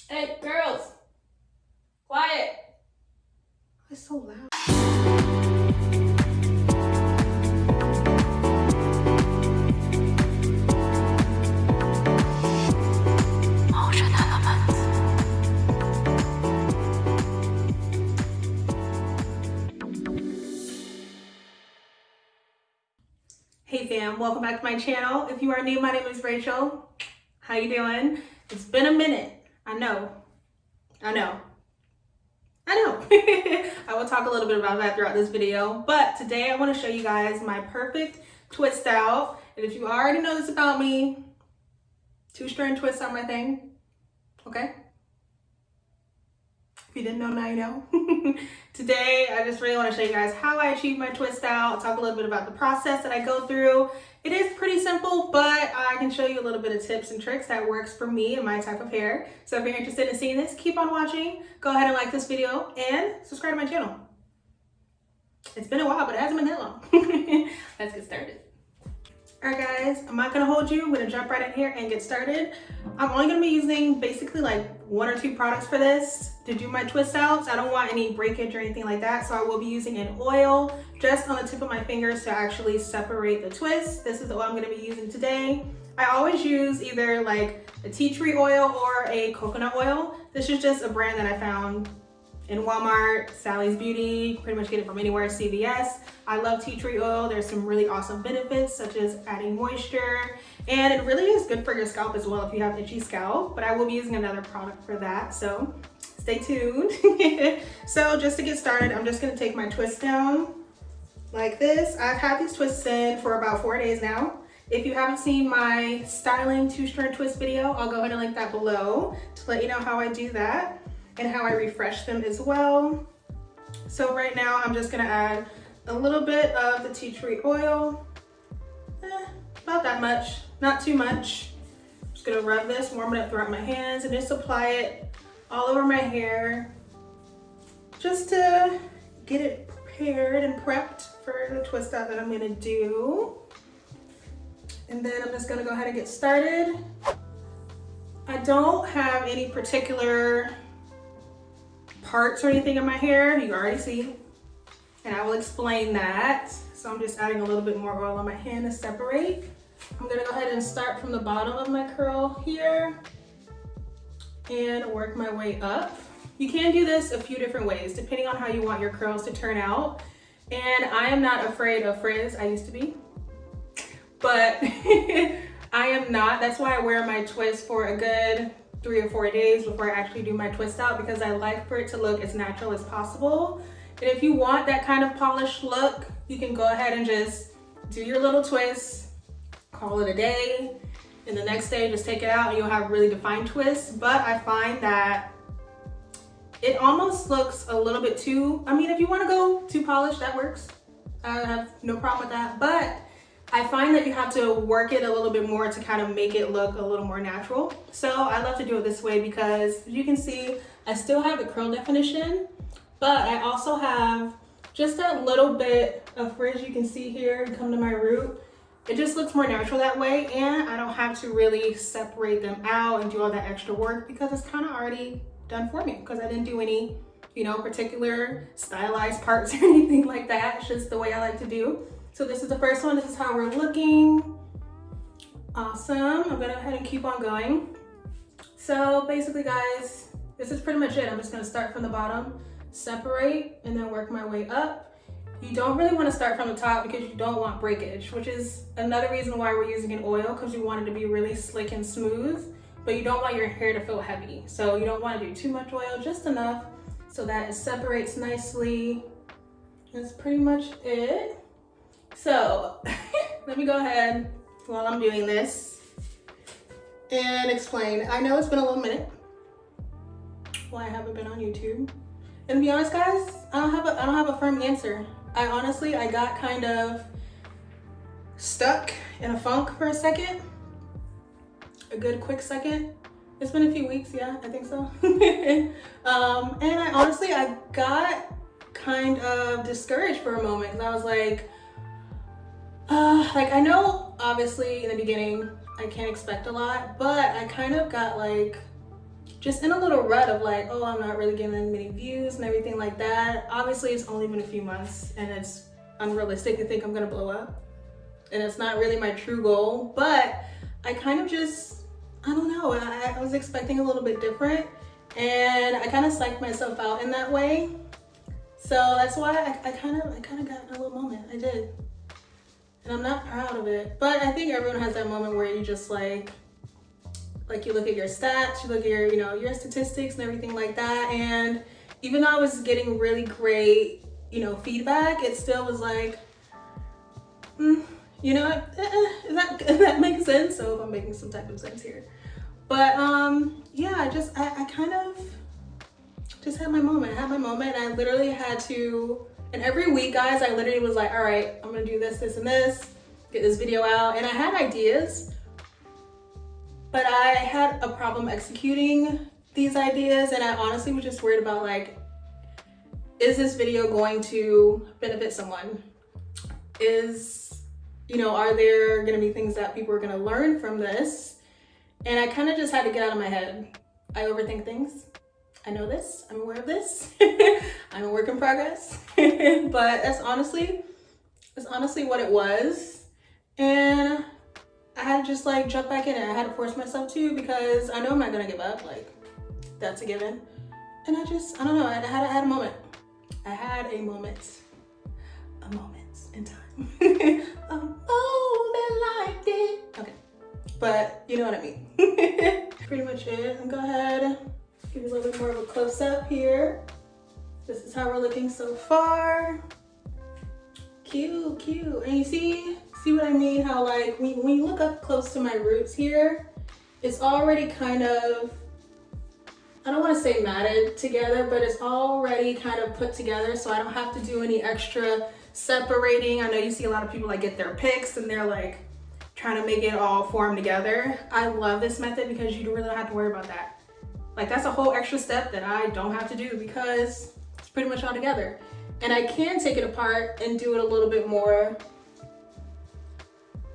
Hey, girls! Quiet! It's so loud. Hey fam, welcome back to my channel. If you are new, my name is Rachel. How you doing? It's been a minute. I know. I will talk a little bit about that throughout this video, but today I want to show you guys my perfect twist out. And if you already know this about me, two-strand twists are my thing, okay? If you didn't know, now you know. Today, I just really want to show you guys how I achieve my twist out. I'll talk a little bit about the process that I go through. It is pretty simple, but I can show you a little bit of tips and tricks that works for me and my type of hair. So if you're interested in seeing this, keep on watching. Go ahead and like this video and subscribe to my channel. It's been a while, but it hasn't been that long. Let's get started. Alright guys, I'm not gonna hold you. I'm gonna jump right in here and get started. I'm only gonna be using basically like 1 or 2 products for this to do my twist outs. I don't want any breakage or anything like that, so I will be using an oil just on the tip of my fingers to actually separate the twist. This is the oil I'm gonna be using today. I always use either like a tea tree oil or a coconut oil. This is just a brand that I found in Walmart, Sally's Beauty, pretty much get it from anywhere, CVS. I love tea tree oil. There's some really awesome benefits such as adding moisture, and it really is good for your scalp as well if you have itchy scalp, but I will be using another product for that, so stay tuned. So just to get started, I'm just gonna take my twist down like this. I've had these twists in for about 4 days now. If you haven't seen my styling two-strand twist video, I'll go ahead and link that below to let you know how I do that and how I refresh them as well. So right now I'm just gonna add a little bit of the tea tree oil, about that much, not too much. Just gonna rub this, warm it up throughout my hands, and just apply it all over my hair just to get it prepared and prepped for the twist out that I'm gonna do. And then I'm just gonna go ahead and get started. I don't have any particular parts or anything in my hair, you already see, and I will explain that. So I'm just adding a little bit more oil on my hand to separate. I'm gonna go ahead and start from the bottom of my curl here and work my way up. You can do this a few different ways depending on how you want your curls to turn out. And I am not afraid of frizz. I used to be, but I am not. That's why I wear my twist for a good 3 or 4 days before I actually do my twist out, because I like for it to look as natural as possible. And if you want that kind of polished look, you can go ahead and just do your little twist, call it a day, and the next day just take it out and you'll have really defined twists. But I find that it almost looks a little bit too, I mean, if you want to go too polished, that works. I have no problem with that, but I find that you have to work it a little bit more to kind of make it look a little more natural. So I love to do it this way because, as you can see, I still have the curl definition, but I also have just that little bit of frizz you can see here come to my root. It just looks more natural that way, and I don't have to really separate them out and do all that extra work because it's kind of already done for me, because I didn't do any, you know, particular stylized parts or anything like that. It's just the way I like to do. So this is the first one. This is how we're looking. Awesome. I'm gonna go ahead and keep on going. So basically, guys, this is pretty much it. I'm just gonna start from the bottom, separate, and then work my way up. You don't really want to start from the top because you don't want breakage, which is another reason why we're using an oil, because you want it to be really slick and smooth, but you don't want your hair to feel heavy. So you don't want to do too much oil, just enough so that it separates nicely. That's pretty much it. So let me go ahead while I'm doing this and explain. I know it's been a little minute why I haven't been on YouTube. And to be honest, guys, I don't have a firm answer. I got kind of stuck in a funk for a second, a good quick second. It's been a few weeks, yeah, I think so. And I got kind of discouraged for a moment because I was like I know obviously in the beginning I can't expect a lot, but I kind of got like just in a little rut of like, oh, I'm not really getting many views and everything like that. Obviously, it's only been a few months and it's unrealistic to think I'm gonna blow up. And it's not really my true goal, but I kind of just, I don't know, I was expecting a little bit different and I kind of psyched myself out in that way. So that's why I kind of got in a little moment, I did. And I'm not proud of it, but I think everyone has that moment where you just like you look at your stats, you look at your, your statistics and everything like that. And even though I was getting really great, feedback, it still was like, that makes sense. So if I'm making some type of sense here, but yeah, I kind of just had my moment. I had my moment and I literally had to, and every week, guys, I literally was like, all right, I'm gonna do this, this, and this, get this video out. And I had ideas, but I had a problem executing these ideas. And I honestly was just worried about like, is this video going to benefit someone? Are there gonna be things that people are gonna learn from this? And I kind of just had to get out of my head. I overthink things. I know this, I'm aware of this. I'm a work in progress, but that's honestly what it was. And I had to just like jump back in it. I had to force myself to, because I know I'm not gonna give up, like that's a given. And I don't know, I had a moment. I had a moment in time. A moment like this. Okay, but you know what I mean. Pretty much it. And go ahead, give you a little bit more of a close up here. This is how we're looking so far. Cute. And you see what I mean? How like when you look up close to my roots here, it's already kind of, I don't want to say matted together, but it's already kind of put together, so I don't have to do any extra separating. I know you see a lot of people like get their picks and they're like trying to make it all form together. I love this method because you really don't have to worry about that. Like that's a whole extra step that I don't have to do because it's pretty much all together. And I can take it apart and do it a little bit more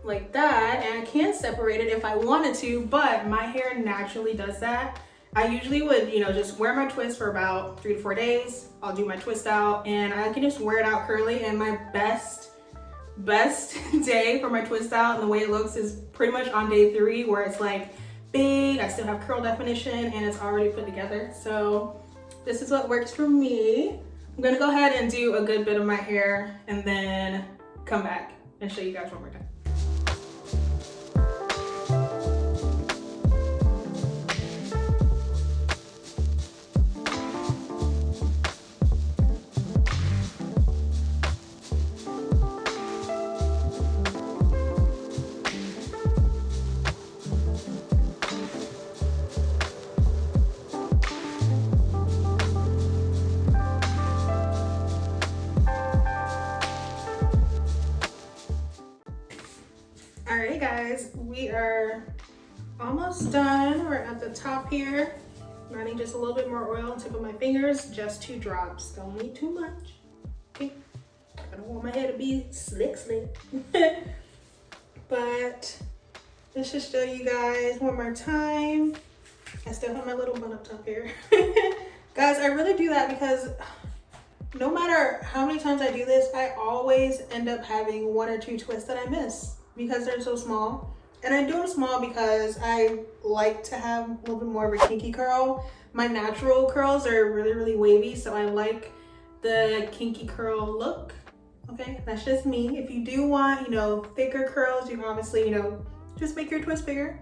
like that, and I can separate it if I wanted to, but my hair naturally does that. I usually would, just wear my twist for about 3 to 4 days. I'll do my twist out and I can just wear it out curly, and my best day for my twist out and the way it looks is pretty much on day 3, where it's like big, I still have curl definition, and it's already put together. So this is what works for me. I'm gonna go ahead and do a good bit of my hair and then come back and show you guys one more time. Alright guys, we are almost done. We're at the top here. I'm adding just a little bit more oil on tip of my fingers, just 2 drops. Don't need too much. Okay. I don't want my hair to be slick. But let's just show you guys one more time. I still have my little bun up top here. Guys, I really do that because no matter how many times I do this, I always end up having 1 or 2 twists that I miss because they're so small. And I do them small because I like to have a little bit more of a kinky curl. My natural curls are really, really wavy, so I like the kinky curl look. Okay, that's just me. If you do want, thicker curls, you can obviously, just make your twist bigger.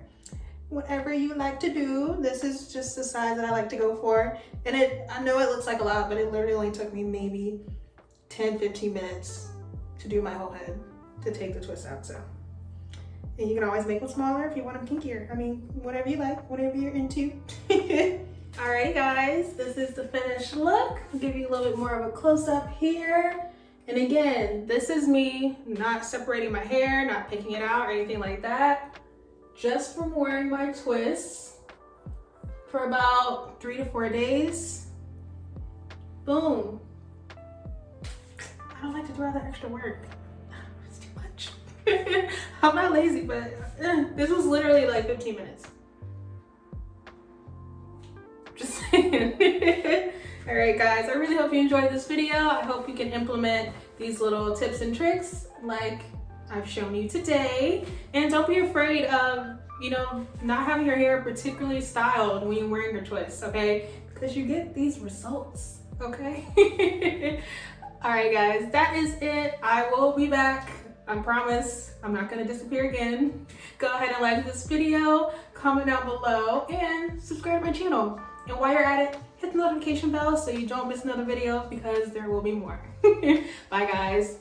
Whatever you like to do. This is just the size that I like to go for. And I know it looks like a lot, but it literally only took me maybe 10-15 minutes to do my whole head, to take the twist out. So, and you can always make them smaller if you want them kinkier. I mean, whatever you like, whatever you're into. All right, guys, this is the finished look. I'll give you a little bit more of a close-up here. And again, this is me not separating my hair, not picking it out or anything like that. Just from wearing my twists for about 3 to 4 days. Boom. I don't like to do all that extra work. It's too much. I'm not lazy, but this was literally like 15 minutes. Just saying. All right, guys, I really hope you enjoyed this video. I hope you can implement these little tips and tricks like I've shown you today. And don't be afraid of, not having your hair particularly styled when you're wearing your twists, okay? Because you get these results, okay? All right, guys, that is it. I will be back. I promise I'm not gonna disappear again. Go ahead and like this video, comment down below, and subscribe to my channel. And while you're at it, hit the notification bell so you don't miss another video because there will be more. Bye, guys.